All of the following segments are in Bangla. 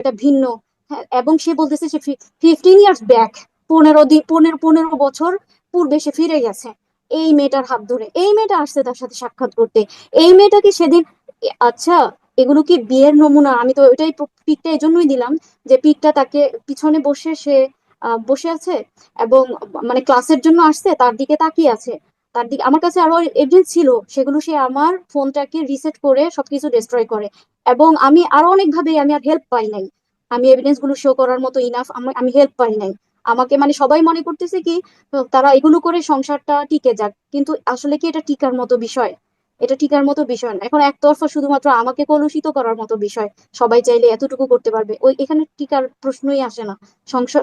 এটা ভিন্ন। হ্যাঁ, এবং সে বলতেছে সে 15 ইয়ার্স ব্যাক, 15 বছর পূর্বে সে ফিরে গেছে এই মেয়েটার হাত ধরে। এই মেয়েটা আসছে তার সাথে সাক্ষাৎ করতে। এই মেয়েটাকে সেদিন আচ্ছা, এগুলো কি বিয়ের নমুনা? আমি তো ওইটাই পিকটা এই জন্যই দিলাম যে পিকটা তাকে পিছনে বসে সে বসে আছে এবং মানে ক্লাসের জন্য আসছে, তার দিকে তাকিয়ে আছে। তার দিকে আমার কাছে আরো এভিডেন্স ছিল, সেগুলো সে আমার ফোনটাকে রিসেট করে সবকিছু ডিস্ট্রয় করে। এবং আমি আরো অনেক ভাবে আমি আর হেল্প পাই নাই, আমি এভিডেন্স গুলো শো করার মতো ইনাফ আমি হেল্প পাই নাই। আমাকে মানে সবাই মনে করতেছে কি তারা এগুলো করে সংসারটা টিকে যাক, কিন্তু আসলে কি এটা টিকার মতো বিষয়? এটা টিকার মতো বিষয় না। এখন একতরফা শুধুমাত্র আমাকে কলুষিত করার মতো বিষয়। সবাই চাইলে এতটুকু করতে পারবে, ওই এখানে টিকার প্রশ্নই আসে না।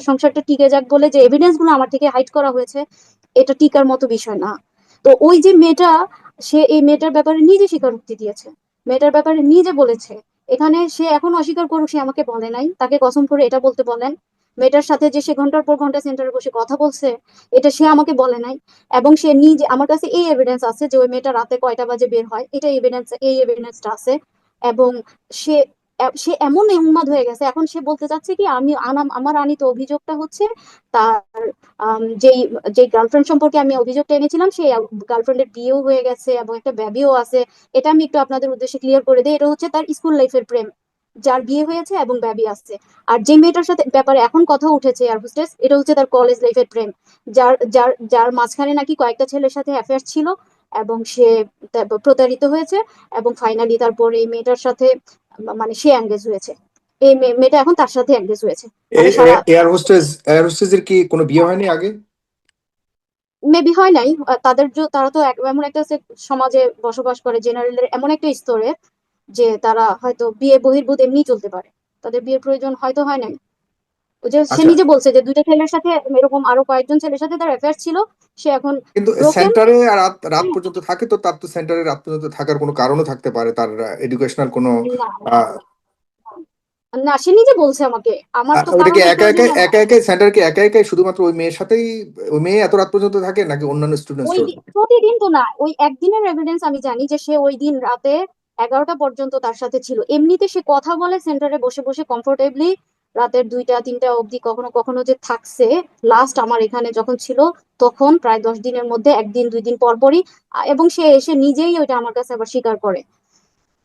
সংসারটা টিকে যাক বলে যে এভিডেন্স গুলো আমার থেকে হাইড করা হয়েছে, এটা টিকার মতো বিষয় না। তো ওই যে মেয়েটা, সে এই মেয়েটার ব্যাপারে নিজে স্বীকারোক্তি দিয়েছে, মেয়েটার ব্যাপারে নিজে বলেছে। এখানে সে এখন অস্বীকার করুক, সে আমাকে বলে নাই, তাকে কসম করে এটা বলতে বলেন। মেয়েটার সাথে যে সে ঘন্টার পর ঘন্টা সেন্টারে বসে কথা বলছে, এটা সে আমাকে বলে নাই। এবং সে নিজে, আমার কাছে এই এভিডেন্স আছে যে ওই মেয়েটা রাতে কয়টা বাজে বের হয়, এটা এভিডেন্স, এই এভিডেন্সটা আছে। এবং সে সে এমন উন্মাদ হয়ে গেছে, এখন সে বলতে চাচ্ছে কি আমি আমার আনিত অভিযোগটা হচ্ছে তার যেই যে গার্লফ্রেন্ড সম্পর্কে আমি অভিযোগটা এনেছিলাম, সেই গার্লফ্রেন্ডের বিয়েও হয়ে গেছে এবং একটা বেবিও আছে। এটা আমি একটু আপনাদের উদ্দেশ্যে ক্লিয়ার করে দিই, এটা হচ্ছে তার স্কুল লাইফের প্রেম, যার বিয়ে হয়েছে এবং বেবি আসছে। আর যে মেয়েটার সাথে ব্যাপারে এখন কথা উঠেছে এয়ার হোস্টেস, এটা হচ্ছে তার কলেজ লাইফের প্রেম, যার যার যার মাঝখানে নাকি কয়েকটা ছেলের সাথে অ্যাফেয়ার ছিল এবং সে প্রতারিত হয়েছে। এবং ফাইনালি তারপর এই মেয়েটার সাথে মানে সে এঙ্গেজ হয়েছে, এই মেয়েটা এখন তার সাথে এঙ্গেজ হয়েছে। এই মানে সারা এয়ার হোস্টেসের কি কোনো বিয়ে হয়নি আগে? মেবি হয় নাই। তারা তো এমন একটা সমাজে বসবাস করে, জেনারেলের এমন একটা স্তরে যে তারা হয়তো বিয়ে বহির্ভূত এমনি চলতে পারে, তাদের বিয়ের প্রয়োজন হয়তো হয় নাই। ওই যে সে আচ্ছা, নিজে বলছে যে দুইটা ছেলের সাথে এরকম আরো কয়েকজন ছেলের সাথে তার অ্যাফেয়ার ছিল, সে এখন কিন্তু ব্রোকেন। সেন্টারে আর রাত রাত পর্যন্ত থাকে, তো তার তো সেন্টারে রাত পর্যন্ত থাকার কোনো কারণও থাকতে পারে, তার এডুকেশনাল কোনো না আহ, না, সে নিজে বলছে আমাকে, আমার তো ওটা কি কারণটা একা কেউ একাই জানে না। একা একাই সেন্টার কি একা একাই শুধুমাত্র ওই মেয়ের সাথেই, ওই মেয়ে এত রাত পর্যন্ত থাকে নাকি অন্যান্য ওই স্টুডেন্টসরাও থাকে? প্রতিদিন তো না, ওই একদিনের এভিডেন্স আমি জানি যে সে ওই দিন রাতে 11টা পর্যন্ত তার সাথে ছিল। এমনিতে সে কথা বলে সেন্টারে বসে বসে কমফোর্টেবলি, রাতের 2টা 3টা অবধি কখনো কখনো যে থাকছে। লাস্ট আমার এখানে যখন ছিল তখন প্রায় 10 দিনের মধ্যে একদিন 2 দিন পর পরই। এবং সে এসে নিজেই ওইটা আমার কাছে আবার স্বীকার করে।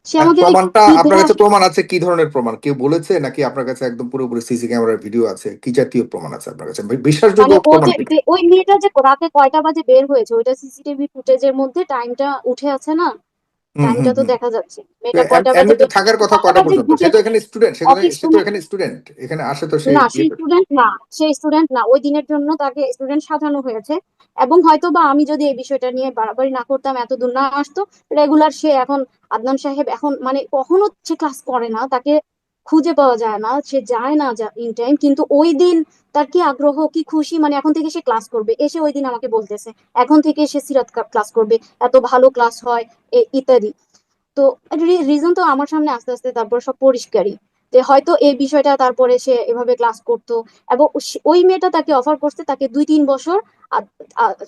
সে আর আমাকে প্রমাণটা আপনার নির্ভেজাল। কাছে প্রমাণ আছে? কি ধরনের প্রমাণ, কেউ বলেছে নাকি আপনার কাছে একদম পুরোপুরি সিসি ক্যামেরার ভিডিও আছে? কি জাতীয় প্রমাণ আছে আপনার কাছে, বিশ্বাসযোগ্য মানে ও প্রমাণ যে কি? ওই মেয়েটা যে রাতে কয়টা বাজে বের হয়েছে ওইটা সিসিটিভি ফুটেজের মধ্যে টাইমটা উঠে আছে না, হুম, হুম, টাইমটা তো হুম। দেখা যাচ্ছে মেয়েটা কয়টা বাজে এমনিতে থাকার কথা কয়টা কয়টা বাজে পর্যন্ত? সে তো ঢুকেছে এখানে স্টুডেন্ট, অফিস সে তো রুমে। এখানে স্টুডেন্ট, এখানে আসে তো সে না ইয়ে সেই করে। স্টুডেন্ট না, সেই স্টুডেন্ট না, ওই দিনের জন্য তাকে স্টুডেন্ট সাজানো হয়েছে। এবং হয়তো বা আমি যদি এই বিষয়টা নিয়ে বাড়াবাড়ি না করতাম, এত দূর না আসতো। রেগুলার সে এখন, আদনান সাহেব এখন মানে কখনো সে ক্লাস করে না, তাকে খুঁজে পাওয়া যায় না, সে যায় না ইন টাইম। কিন্তু ওই দিন তার কি আগ্রহ, কি খুশি, মানে এখন থেকে সে ক্লাস করবে। এসে ওই দিন আমাকে বলতেছে এখন থেকে সে সিরাত ক্লাস করবে, এত ভালো ক্লাস হয় ইত্যাদি। তো রিজন তো আমার সামনে আস্তে আস্তে তারপর সব পরিষ্কারই, যে হয়তো এই বিষয়টা তারপরে সে এভাবে ক্লাস করতো। এবং ওই মেয়েটা তাকে অফার করছে তাকে 2-3 বছর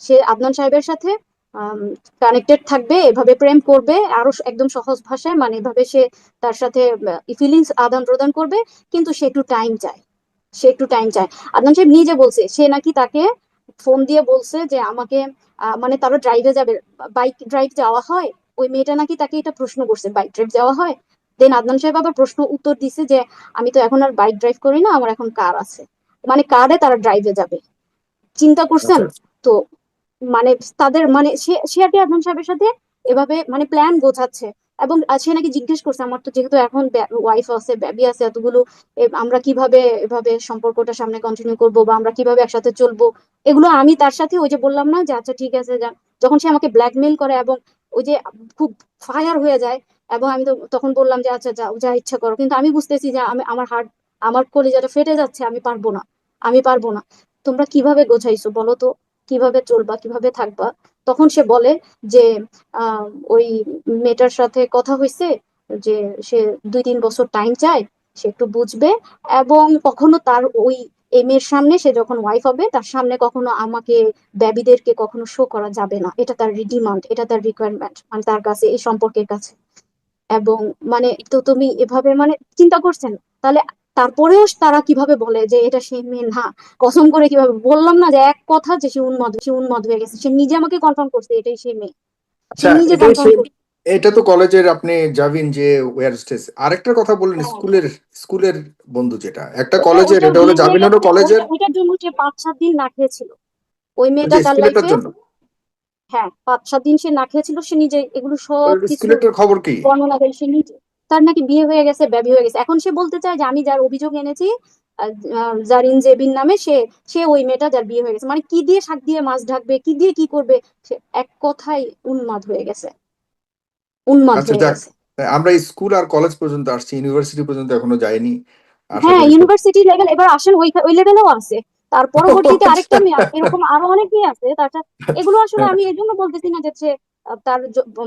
সে আদনান সাহেবের সাথে কানেক্টেড থাকবে, এভাবে প্রেম করবে আরো একদম সহজ ভাষায়, মানে এভাবে সে তার সাথে ফিলিংস আদান প্রদান করবে। কিন্তু সে একটু টাইম চায়, সে একটু টাইম চায়। আদনান সাহেব নিজে বলছে, সে নাকি তাকে ফোন দিয়ে বলছে যে আমাকে মানে তারা ড্রাইভে যাবে, বাইক ড্রাইভ যাওয়া হয়। ওই মেয়েটা নাকি তাকে এটা প্রশ্ন করছে বাইক ড্রাইভ যাওয়া হয়। দেন আদনান সাহেব আবার প্রশ্ন উত্তর দিছে যে আমি তো এখন আর বাইক ড্রাইভ করি না, আমার এখন কার আছে। মানে কারে তারা ড্রাইভে যাবে, চিন্তা করছেন? আচ্ছা, তো মানে তাদের মানে সে আর কি আদনান সাহেবের সাথে এভাবে মানে প্ল্যান গোছাচ্ছে। এবং সে নাকি জিজ্ঞেস করছে আমার তো যেহেতু এখন ওয়াইফ আছে, বেবি আছে এতগুলো, আমরা কিভাবে এভাবে সম্পর্কটা সামনে কন্টিনিউ করব বা আমরা কিভাবে একসাথে চলবো। এগুলো আমি তার সাথে ওই যে বললাম না যে আচ্ছা ঠিক আছে যান, যখন সে আমাকে ব্ল্যাকমেল করে এবং ওই যে খুব ফায়ার হয়ে যায়। এবং আমি তো তখন বললাম যে আচ্ছা যাও, যা ইচ্ছা করো। কিন্তু আমি বুঝতেছি যে আমি আমার হার্ট, আমার কলিজাটা ফেটে যাচ্ছে, আমি পারবো না, আমি পারবো না। তোমরা কিভাবে গোছাইছো বলো তো, কিভাবে চলবা, কিভাবে থাকবা? তখন সে বলে যে আহ ওই মেয়েটার সাথে কথা হয়েছে যে সে 2-3 বছর টাইম চায়, সে একটু বুঝবে। এবং কখনো তার ওই এই মেয়ের সামনে, সে যখন ওয়াইফ হবে তার সামনে কখনো আমাকে, বেবিদেরকে কখনো শো করা যাবে না, এটা তার ডিমান্ড, এটা তার রিকোয়ারমেন্ট মানে তার কাছে এই সম্পর্কের কাছে। এবং মানে তো তুমি এভাবে মানে চিন্তা করছেন তাহলে তারপরেও তারা কিভাবে বলে যে এটা সেই মেয়ে না? কসম করে কিভাবে বললাম না যে এক কথা যে সে উন্মাদ হয়ে গেছে, সে নিজে আমাকে কনফার্ম করছে এটাই সেই মেয়ে, সে আচ্ছা, নিজে এটাই কনফার্ম সেই, করছে। এটা তো কলেজের আপনি যাবেন যে ওয়্যার স্টেজ। আরেকটা কথা বললেন হ্যাঁ, স্কুলের, স্কুলের বন্ধু যেটা একটা ওটা কলেজের, ওইটার এটা হলো বিয়ে হয়ে জামিন হলো গেছে, কলেজের। ওইটার জন্য সে 5-7 দিন না খেয়েছিল। ওই ওই মেয়েটা যে তার স্কুলেরটার লাইফে, জন্য, হ্যাঁ 5-7 দিন সে না খেয়েছিল, সে নিজে এগুলো সব কিছু স্কুলেরটার খবর কি? বর্ণনা দেয় সে নিজে। তার নাকি বিয়ে হয়ে গেছে, বেবি হয়ে গেছে। এখন সে বলতে চায় যে আমি যার অভিযোগ এনেছি, জারিন জেবিন নামে, সে সে ওই মেয়েটা যার বিয়ে হয়ে গেছে। মানে কি দিয়ে শাক দিয়ে মাছ ঢাকবে, কি দিয়ে কি করবে, সে এক কথায় উন্মাদ হয়ে গেছে, উন্মাদ আচ্ছা হয়ে যাক, গেছে। আমরা স্কুল আর কলেজ পর্যন্ত আসছি, ইউনিভার্সিটি পর্যন্ত এখনো যাইনি। আশা হ্যাঁ, করি খুব। ইউনিভার্সিটি লেভেল এবার আসেন, ওই ওই লেভেলেও আছে। তার পরবর্তীতে আরেকটা আচ্ছা। মেয়ে আছে, এরকম আরো অনেক মেয়ে আছে। তাছাড়া এগুলো আসলে আমি এই জন্য বলতেছি না যে সে তার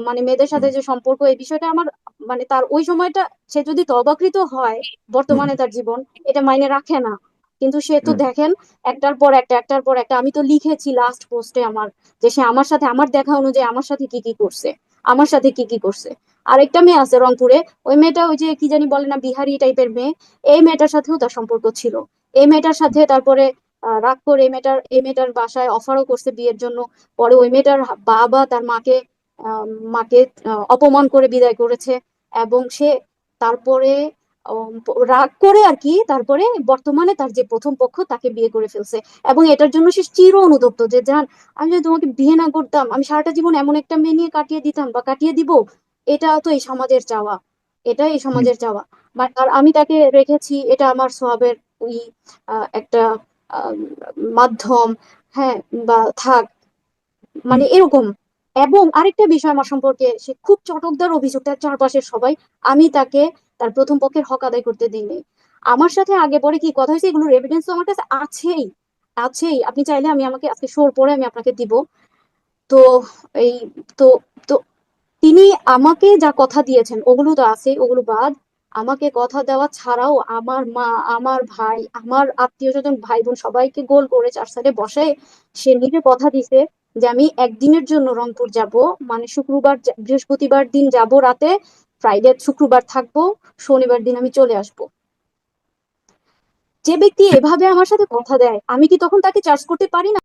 মানে মেয়েদের সাথে হুম, যে সম্পর্ক, এই বিষয়টা আমার মানে তার ওই সময়টা সে যদি তবাকৃত হয়, হুম, বর্তমানে তার জীবন এটা মাইনে রাখে না। কিন্তু সে তো হুম, দেখেন একটার পর একটা, একটার পর একটা, আমি তো লিখেছি লাস্ট পোস্টে আমার, যে সে আমার সাথে, আমার দেখা অনুযায়ী আমার সাথে কি কি করছে, আমার সাথে কি কি করছে। আরেকটা মেয়ে আছে রংপুরে, ওই মেয়েটা ওই যে কি জানি বলে না, বিহারি টাইপের মেয়ে, এই মেয়েটার সাথেও তার সম্পর্ক ছিল। এই মেয়েটার সাথে তারপরে রাগ করে এই মেয়েটার বাসায় অফারও করছে বিয়ের জন্য। পরে ওই মেয়েটার বাবা তার মাকে আহ, মাকে অপমান করে বিদায় করেছে। এবং সে তারপরে রাগ করে আর কি, তারপরে বর্তমানে তার যে প্রথম পক্ষ তাকে বিয়ে করে ফেলছে। এবং এটার জন্য সে চির অনুতপ্ত যে জান, আমি যদি তোমাকে বিয়ে না করতাম, আমি সারাটা জীবন এমন একটা মেয়ে নিয়ে কাটিয়ে দিতাম বা কাটিয়ে দিব। এটা তো এই সমাজের চাওয়া, এটা এই হুম, সমাজের চাওয়া। আর আমি তাকে রেখেছি, এটা আমার সওয়াবের ওই একটা আহ, মাধ্যম। হ্যাঁ, বা থাক, হুম। মানে এরকম। এবং আরেকটা বিষয় আমার সম্পর্কে, সে খুব চটকদার অভিযোগ, তার চারপাশের সবাই, আমি তাকে তার প্রথম পক্ষের হক আদায় করতে দিইনি। আমার সাথে আগে পরে কি কথা হয়েছে এগুলোর এভিডেন্স তো আমার কাছে আছেই, আছেই। আপনি চাইলে আমি আমাকে আজকে শোর পরে আমি আপনাকে দিব। তো এই, তো তো তিনি আমাকে যা কথা দিয়েছেন ওগুলো তো আছে, ওগুলো বাদ। আমাকে কথা দেওয়া ছাড়াও আমার মা, আমার ভাই, আমার আত্মীয় স্বজন, ভাই বোন সবাইকে গোল করে 4 সাইডে বসায় সে নিজে কথা দিছে যে আমি একদিনের জন্য রংপুর যাব। মানে শুক্রবার বৃহস্পতিবার দিন যাব রাতে, ফ্রাইডে শুক্রবার থাকবো, শনিবার দিন আমি চলে আসব। যে ব্যক্তি এভাবে আমার সাথে কথা দেয়, আমি কি তখন তাকে চার্জ করতে পারি না?